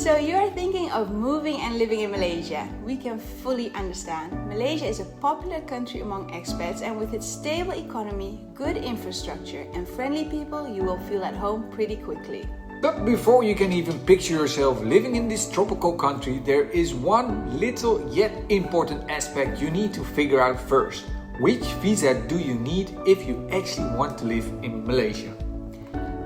So you're thinking of moving and living in Malaysia. We can fully understand. Malaysia is a popular country among expats, and with its stable economy, good infrastructure and friendly people, you will feel at home pretty quickly. But before you can even picture yourself living in this tropical country, there is one little yet important aspect you need to figure out first. Which visa do you need if you actually want to live in Malaysia?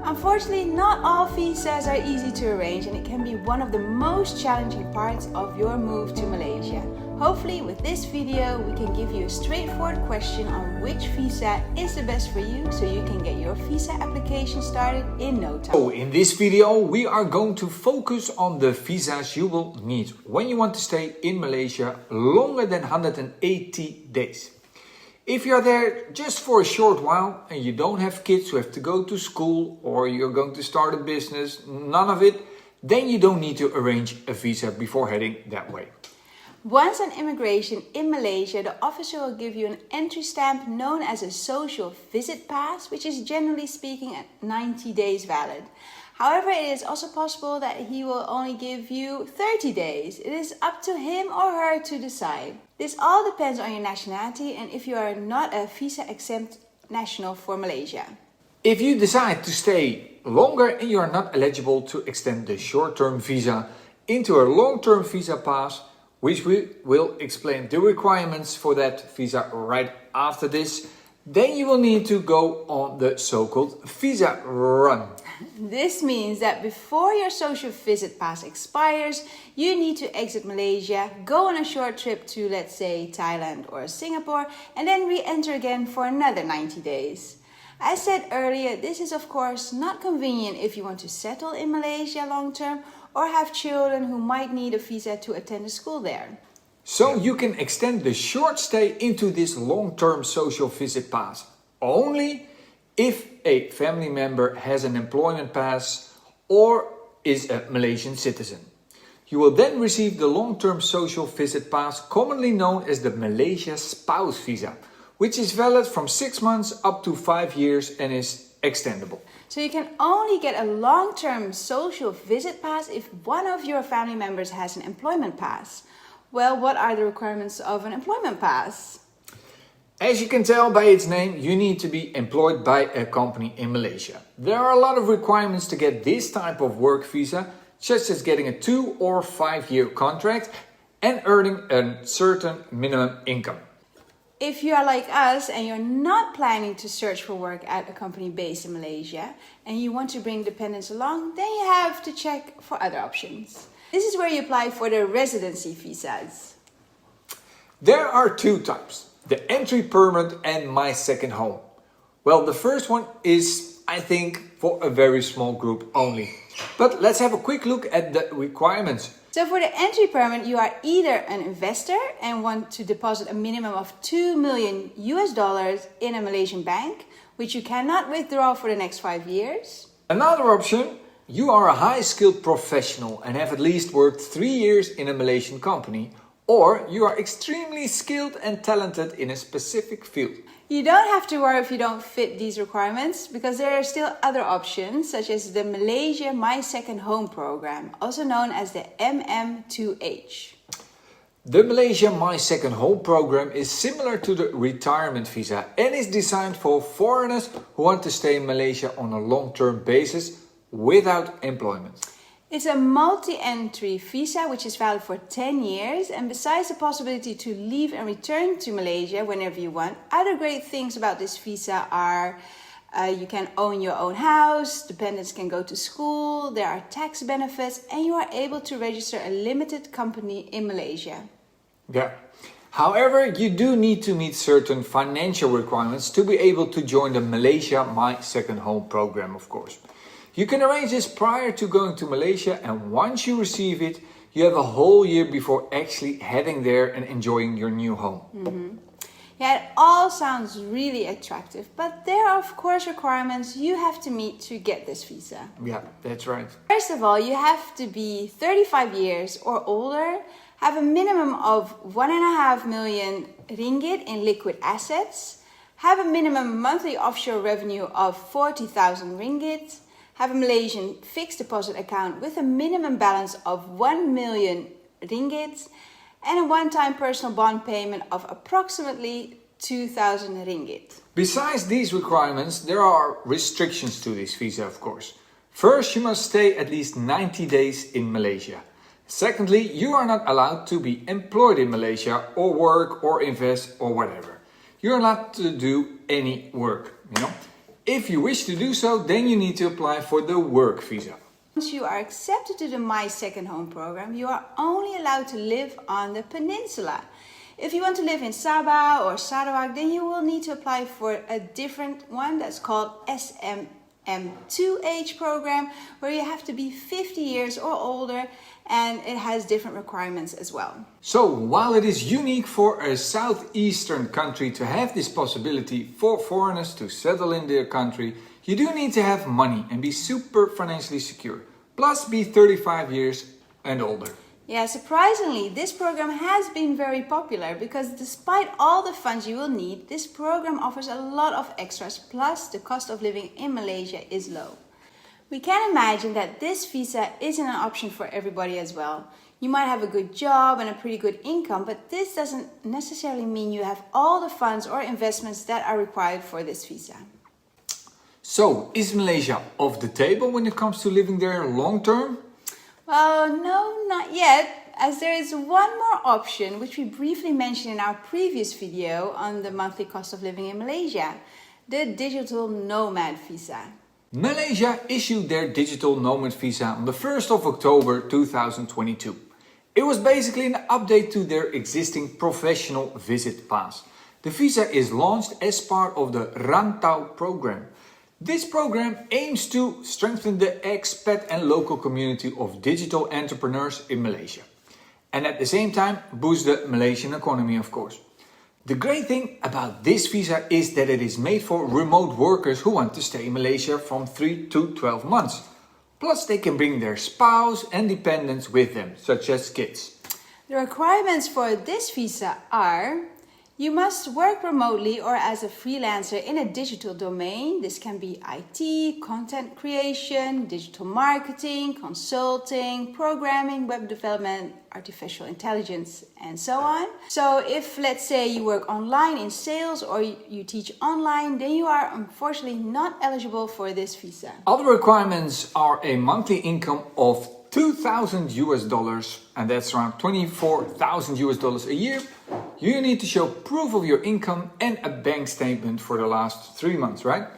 Unfortunately, not all visas are easy to arrange, and it can be one of the most challenging parts of your move to Malaysia. Hopefully, with this video, we can give you a straightforward question on which visa is the best for you, so you can get your visa application started in no time. So in this video, we are going to focus on the visas you will need when you want to stay in Malaysia longer than 180 days. If you're there just for a short while and you don't have kids who have to go to school or you're going to start a business, none of it, then you don't need to arrange a visa before heading that way. Once on immigration in Malaysia, the officer will give you an entry stamp known as a social visit pass, which is generally speaking at 90 days valid. However, it is also possible that he will only give you 30 days. It is up to him or her to decide. This all depends on your nationality and if you are not a visa-exempt national for Malaysia. If you decide to stay longer and you are not eligible to extend the short-term visa into a long-term visa pass, which we will explain the requirements for that visa right after this, then you will need to go on the so-called visa run. This means that before your social visit pass expires, you need to exit Malaysia, go on a short trip to, let's say, Thailand or Singapore, and then re-enter again for another 90 days. As said earlier, this is of course not convenient if you want to settle in Malaysia long term or have children who might need a visa to attend a school there. So you can extend the short stay into this long-term social visit pass only if a family member has an employment pass or is a Malaysian citizen. You will then receive the long-term social visit pass, commonly known as the Malaysia spouse visa, which is valid from 6 months up to 5 years and is extendable. So you can only get a long-term social visit pass if one of your family members has an employment pass. Well, what are the requirements of an employment pass? As you can tell by its name, you need to be employed by a company in Malaysia. There are a lot of requirements to get this type of work visa, such as getting a 2 or 5 year contract and earning a certain minimum income. If you are like us and you're not planning to search for work at a company based in Malaysia and you want to bring dependents along, then you have to check for other options. This is where you apply for the residency visas. There are two types, the entry permit and my second home. Well, the first one is, I think, for a very small group only. But let's have a quick look at the requirements. So for the entry permit, you are either an investor and want to deposit a minimum of $2 million in a Malaysian bank, which you cannot withdraw for the next 5 years. Another option, you are a high-skilled professional and have at least worked 3 years in a Malaysian company, or you are extremely skilled and talented in a specific field. You don't have to worry if you don't fit these requirements, because there are still other options, such as the Malaysia My Second Home program, also known as the MM2H. The Malaysia My Second Home program is similar to the retirement visa and is designed for foreigners who want to stay in Malaysia on a long-term basis without employment. It's a multi-entry visa which is valid for 10 years, and besides the possibility to leave and return to Malaysia whenever you want, other great things about this visa are you can own your own house, dependents can go to school, there are tax benefits, and you are able to register a limited company in Malaysia. Yeah. However, you do need to meet certain financial requirements to be able to join the Malaysia My Second Home program, of course. You can arrange this prior to going to Malaysia, and once you receive it, you have a whole year before actually heading there and enjoying your new home. Yeah, it all sounds really attractive, but there are of course requirements you have to meet to get this visa. Yeah, that's right. First of all, you have to be 35 years or older, have a minimum of 1.5 million ringgit in liquid assets, have a minimum monthly offshore revenue of 40,000 ringgit, have a Malaysian fixed deposit account with a minimum balance of 1 million ringgit and a one-time personal bond payment of approximately 2,000 ringgit. Besides these requirements, there are restrictions to this visa, of course. First, you must stay at least 90 days in Malaysia. Secondly, you are not allowed to be employed in Malaysia or work or invest or whatever. You're allowed to do any work, If you wish to do so, then you need to apply for the work visa. Once you are accepted to the My Second Home program, you are only allowed to live on the peninsula. If you want to live in Sabah or Sarawak, then you will need to apply for a different one that's called SMM2H program, where you have to be 50 years or older, and it has different requirements as well. So, while it is unique for a southeastern country to have this possibility for foreigners to settle in their country, you do need to have money and be super financially secure, plus be 35 years and older. Yeah, surprisingly, this program has been very popular because despite all the funds you will need, this program offers a lot of extras, plus the cost of living in Malaysia is low. We can imagine that this visa isn't an option for everybody as well. You might have a good job and a pretty good income, but this doesn't necessarily mean you have all the funds or investments that are required for this visa. So, is Malaysia off the table when it comes to living there long term? Well, no, not yet, as there is one more option which we briefly mentioned in our previous video on the monthly cost of living in Malaysia, the digital nomad visa. Malaysia issued their digital nomad visa on the 1st of October 2022. It was basically an update to their existing professional visit pass. The visa is launched as part of the Rantau program. This program aims to strengthen the expat and local community of digital entrepreneurs in Malaysia. And at the same time, boost the Malaysian economy, of course. The great thing about this visa is that it is made for remote workers who want to stay in Malaysia from 3 to 12 months. Plus, they can bring their spouse and dependents with them, such as kids. The requirements for this visa are: you must work remotely or as a freelancer in a digital domain. This can be IT, content creation, digital marketing, consulting, programming, web development, artificial intelligence, and so on. So if, let's say, you work online in sales or you teach online, then you are unfortunately not eligible for this visa. Other requirements are a monthly income of $2,000 US, and that's around $24,000 US a year. You need to show proof of your income and a bank statement for the last 3 months, right?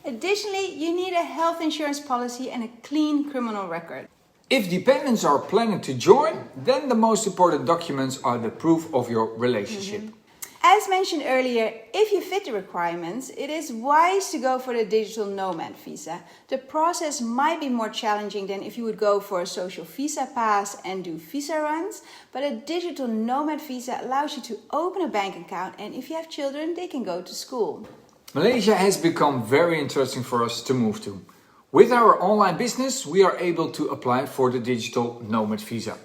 Additionally, you need a health insurance policy and a clean criminal record. If dependents are planning to join, then the most important documents are the proof of your relationship. As mentioned earlier, if you fit the requirements, it is wise to go for the digital nomad visa. The process might be more challenging than if you would go for a social visa pass and do visa runs, but a digital nomad visa allows you to open a bank account, and if you have children, they can go to school. Malaysia has become very interesting for us to move to. With our online business, we are able to apply for the digital nomad visa.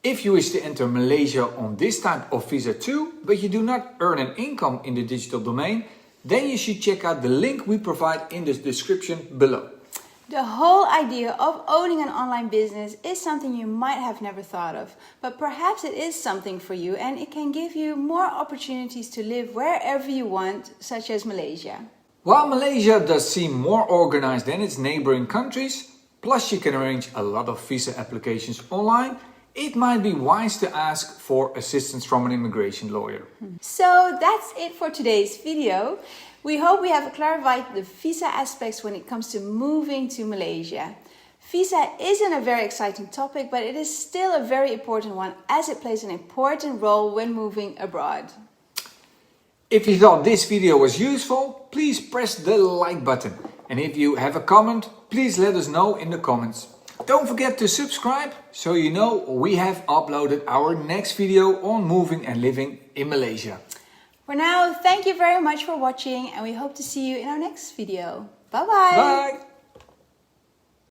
If you wish to enter Malaysia on this type of visa too, but you do not earn an income in the digital domain, then you should check out the link we provide in the description below. The whole idea of owning an online business is something you might have never thought of, but perhaps it is something for you and it can give you more opportunities to live wherever you want, such as Malaysia. While Malaysia does seem more organized than its neighboring countries, plus you can arrange a lot of visa applications online, it might be wise to ask for assistance from an immigration lawyer. So that's it for today's video. We hope we have clarified the visa aspects when it comes to moving to Malaysia. Visa isn't a very exciting topic, but it is still a very important one as it plays an important role when moving abroad. If you thought this video was useful, please press the like button. And if you have a comment, please let us know in the comments. Don't forget to subscribe so you know we have uploaded our next video on moving and living in Malaysia. For now, thank you very much for watching and we hope to see you in our next video. Bye-bye! Bye!